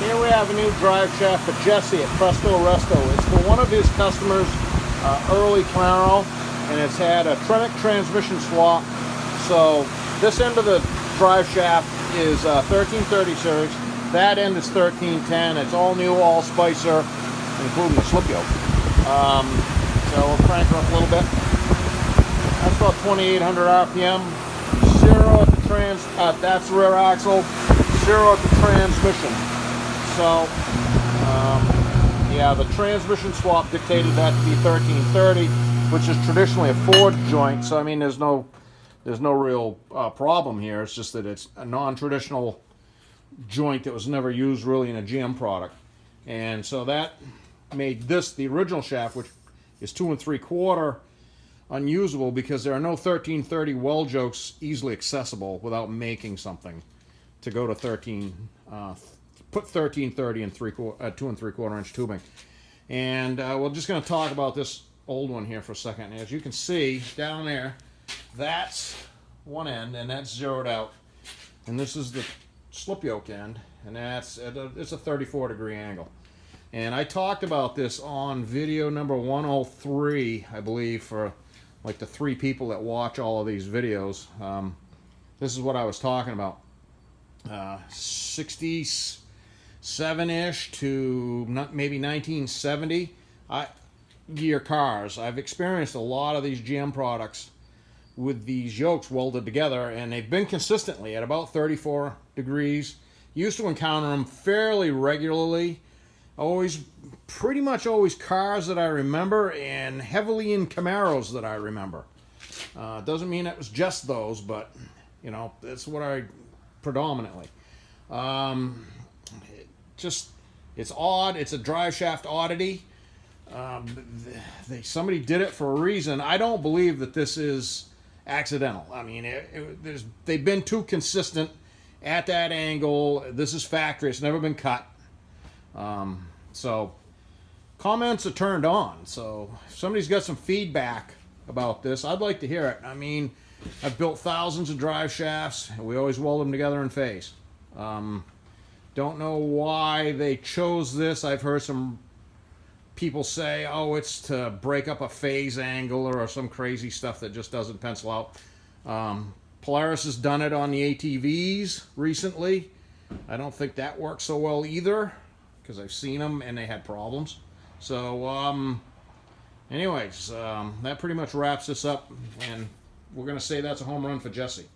Here we have a new drive shaft for Jesse at Presto Resto. It's for one of his customers, Early Camaro, and it's had a Tremec transmission swap. So this end of the drive shaft is 1330 series. That end is 1310. It's all new, all spicer, including the slip yoke. So we'll crank her up a little bit. That's about 2,800 RPM. Zero at the that's the rear axle. Zero at the transmission. So, yeah, the transmission swap dictated that to be 1330, which is traditionally a Ford joint. So, I mean, there's no real problem here. It's just that it's a non-traditional joint that was never used really in a GM product. And so that made this, the original shaft, which is 2 3/4, unusable because there are no 1330 weld jokes easily accessible without making something to go to put 1330 in 2 3/4 inch tubing. And we're just going to talk about this old one here for a second. As you can see down there, that's one end and that's zeroed out, and this is the slip yoke end, and that's it's a 34-degree angle. And I talked about this on video number 103, I believe, for like the 3 people that watch all of these videos. This is what I was talking about. 67-ish to maybe 1970 year cars. I've experienced a lot of these GM products with these yokes welded together, and they've been consistently at about 34 degrees. Used to encounter them fairly regularly. Pretty much always cars that I remember, and heavily in Camaros that I remember. Doesn't mean it was just those, but you know, that's what I predominantly. It's odd. It's a drive shaft oddity. Somebody did it for a reason. I don't believe that this is accidental. I mean, they've been too consistent at that angle. This is factory. It's never been cut. So comments are turned on. So if somebody's got some feedback about this, I'd like to hear it. I mean, I've built thousands of drive shafts, and we always weld them together in phase. Don't know why they chose this. I've heard some people say, oh, it's to break up a phase angle or some crazy stuff that just doesn't pencil out. Polaris has done it on the ATVs recently. I don't think that works so well either, because I've seen them and they had problems. So anyways, that pretty much wraps this up, and we're going to say that's a home run for Jesse.